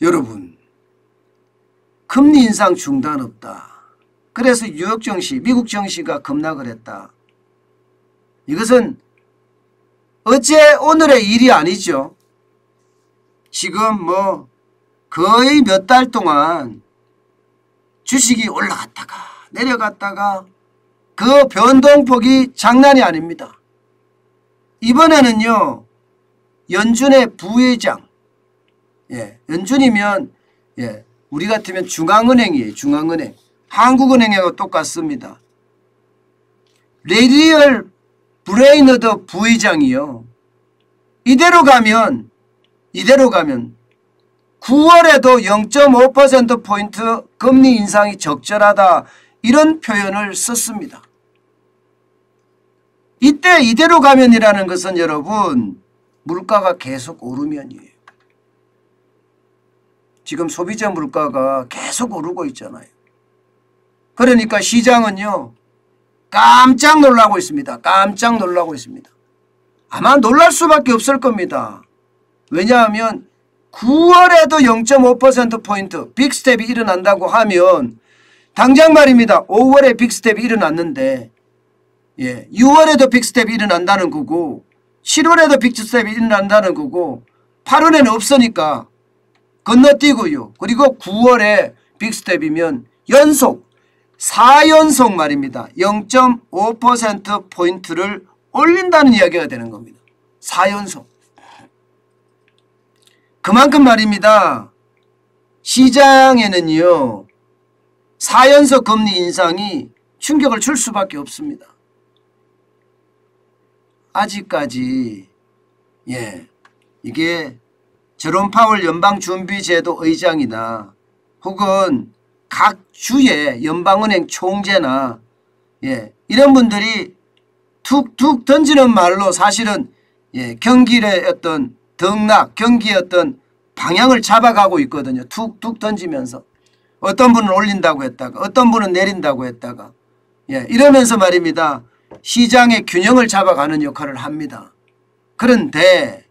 여러분, 금리 인상 중단 없다. 그래서 뉴욕 증시, 미국 증시가 급락을 했다. 이것은 어제 오늘의 일이 아니죠. 지금 뭐 거의 몇 달 동안 주식이 올라갔다가 내려갔다가 그 변동폭이 장난이 아닙니다. 이번에는요, 연준의 부회장, 연준이면 우리 같으면 중앙은행이에요. 중앙은행. 한국은행하고 똑같습니다. 레리얼 브레이너드 부의장이요. 이대로 가면 9월에도 0.5%포인트 금리 인상이 적절하다, 이런 표현을 썼습니다. 이때 이대로 가면이라는 것은 여러분, 물가가 계속 오르면이에요. 지금 소비자 물가가 계속 오르고 있잖아요. 그러니까 시장은요, 깜짝 놀라고 있습니다. 깜짝 놀라고 있습니다. 아마 놀랄 수밖에 없을 겁니다. 왜냐하면 9월에도 0.5%포인트 빅스텝이 일어난다고 하면 당장 말입니다. 5월에 빅스텝이 일어났는데 6월에도 빅스텝이 일어난다는 거고 7월에도 빅스텝이 일어난다는 거고 8월에는 없으니까 건너뛰고요. 그리고 9월에 빅스텝이면 연속 4연속 말입니다. 0.5%포인트를 올린다는 이야기가 되는 겁니다. 4연속. 그만큼 말입니다. 시장에는요, 4연속 금리 인상이 충격을 줄 수밖에 없습니다. 아직까지 이게 제롬 파월 연방준비제도 의장이나 혹은 각 주의 연방은행 총재나 이런 분들이 툭툭 던지는 말로 사실은 경기의 어떤 등락, 경기의 어떤 방향을 잡아가고 있거든요. 툭툭 던지면서 어떤 분은 올린다고 했다가 어떤 분은 내린다고 했다가 이러면서 말입니다. 시장의 균형을 잡아가는 역할을 합니다. 그런데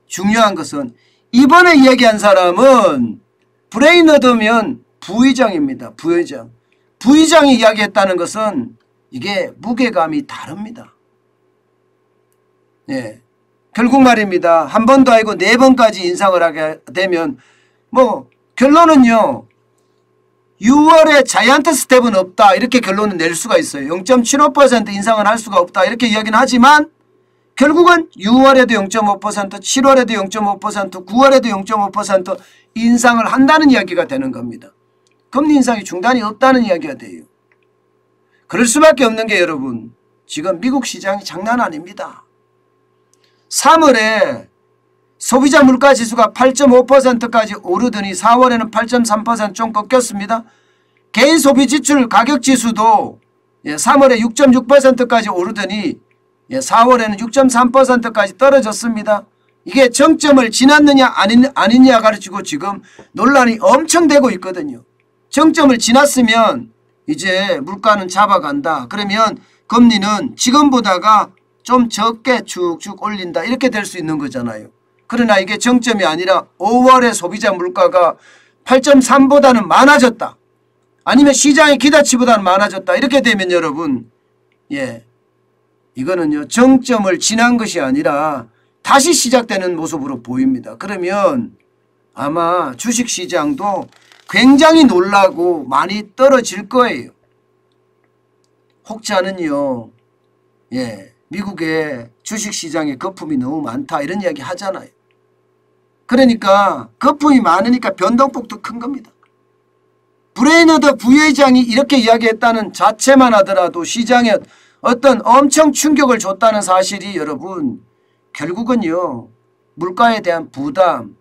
중요한 것은 이번에 이야기한 사람은 브레이너드면 부의장입니다. 부의장. 부의장이 이야기했다는 것은 이게 무게감이 다릅니다. 결국 말입니다. 한 번도 아니고 4번까지 인상을 하게 되면 뭐 결론은요, 6월에 자이언트 스텝은 없다, 이렇게 결론을 낼 수가 있어요. 0.75% 인상을 할 수가 없다, 이렇게 이야기는 하지만 결국은 6월에도 0.5%, 7월에도 0.5%, 9월에도 0.5% 인상을 한다는 이야기가 되는 겁니다. 금리 인상이 중단이 없다는 이야기가 돼요. 그럴 수밖에 없는 게 여러분, 지금 미국 시장이 장난 아닙니다. 3월에 소비자 물가지수가 8.5%까지 오르더니 4월에는 8.3% 좀 꺾였습니다. 개인 소비지출 가격지수도 3월에 6.6%까지 오르더니 4월에는 6.3%까지 떨어졌습니다. 이게 정점을 지났느냐 아니냐 가르치고 지금 논란이 엄청 되고 있거든요. 정점을 지났으면 이제 물가는 잡아간다. 그러면 금리는 지금보다가 좀 적게 쭉쭉 올린다, 이렇게 될 수 있는 거잖아요. 그러나 이게 정점이 아니라 5월에 소비자 물가가 8.3보다는 많아졌다, 아니면 시장의 기대치보다는 많아졌다, 이렇게 되면 여러분, 이거는요, 정점을 지난 것이 아니라 다시 시작되는 모습으로 보입니다. 그러면 아마 주식시장도 굉장히 놀라고 많이 떨어질 거예요. 혹자는요, 미국의 주식시장에 거품이 너무 많다, 이런 이야기 하잖아요. 그러니까 거품이 많으니까 변동폭도 큰 겁니다. 브레이너드 부회장이 이렇게 이야기했다는 자체만 하더라도 시장에 어떤 엄청 충격을 줬다는 사실이 여러분, 결국은요, 물가에 대한 부담,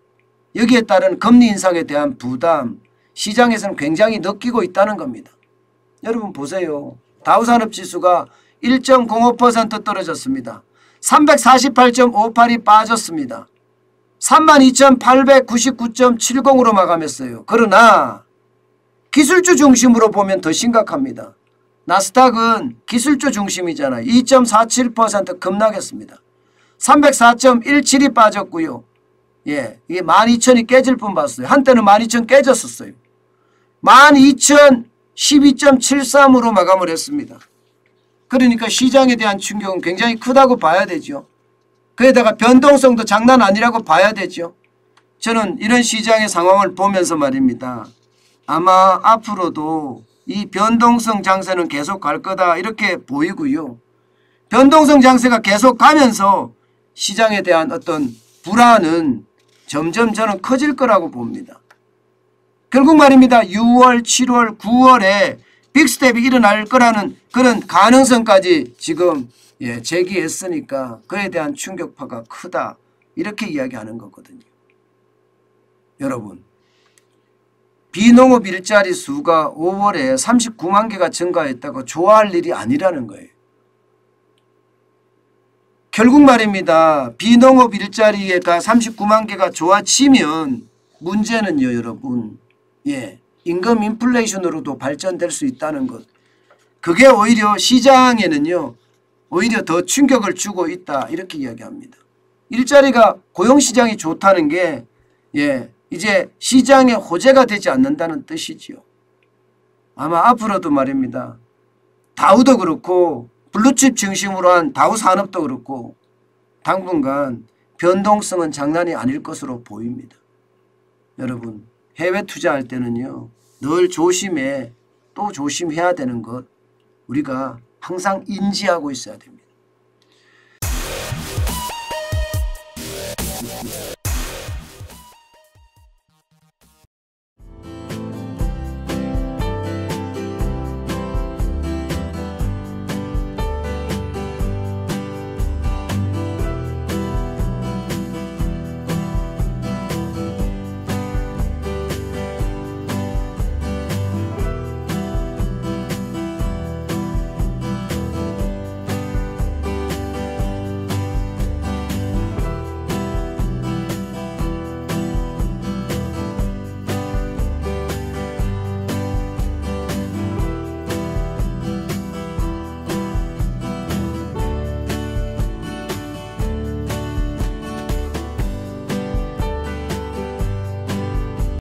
여기에 따른 금리 인상에 대한 부담, 시장에서는 굉장히 느끼고 있다는 겁니다. 여러분 보세요. 다우산업지수가 1.05% 떨어졌습니다. 348.58이 빠졌습니다. 32,899.70으로 마감했어요. 그러나 기술주 중심으로 보면 더 심각합니다. 나스닥은 기술주 중심이잖아요. 2.47% 급락했습니다. 304.17이 빠졌고요. 예, 이게 12,000이 깨질 뻔 봤어요. 한때는 12,000 깨졌었어요. 12,012.73으로 마감을 했습니다. 그러니까 시장에 대한 충격은 굉장히 크다고 봐야 되죠. 거기다가 변동성도 장난 아니라고 봐야 되죠. 저는 이런 시장의 상황을 보면서 말입니다. 아마 앞으로도 이 변동성 장세는 계속 갈 거다 이렇게 보이고요. 변동성 장세가 계속 가면서 시장에 대한 어떤 불안은 점점 저는 커질 거라고 봅니다. 결국 말입니다. 6월, 7월, 9월에 빅스텝이 일어날 거라는 그런 가능성까지 지금 제기했으니까 그에 대한 충격파가 크다 이렇게 이야기하는 거거든요. 여러분, 비농업 일자리 수가 5월에 39만 개가 증가했다고 좋아할 일이 아니라는 거예요. 결국 말입니다. 비농업 일자리가 39만 개가 좋아지면 문제는요, 여러분. 임금 인플레이션으로도 발전될 수 있다는 것. 그게 오히려 시장에는요, 오히려 더 충격을 주고 있다. 이렇게 이야기합니다. 일자리가 고용시장이 좋다는 게, 이제 시장의 호재가 되지 않는다는 뜻이지요. 아마 앞으로도 말입니다. 다우도 그렇고, 블루칩 중심으로 한 다우 산업도 그렇고 당분간 변동성은 장난이 아닐 것으로 보입니다. 여러분, 해외 투자할 때는요. 늘 조심해 또 조심해야 되는 것 우리가 항상 인지하고 있어야 됩니다.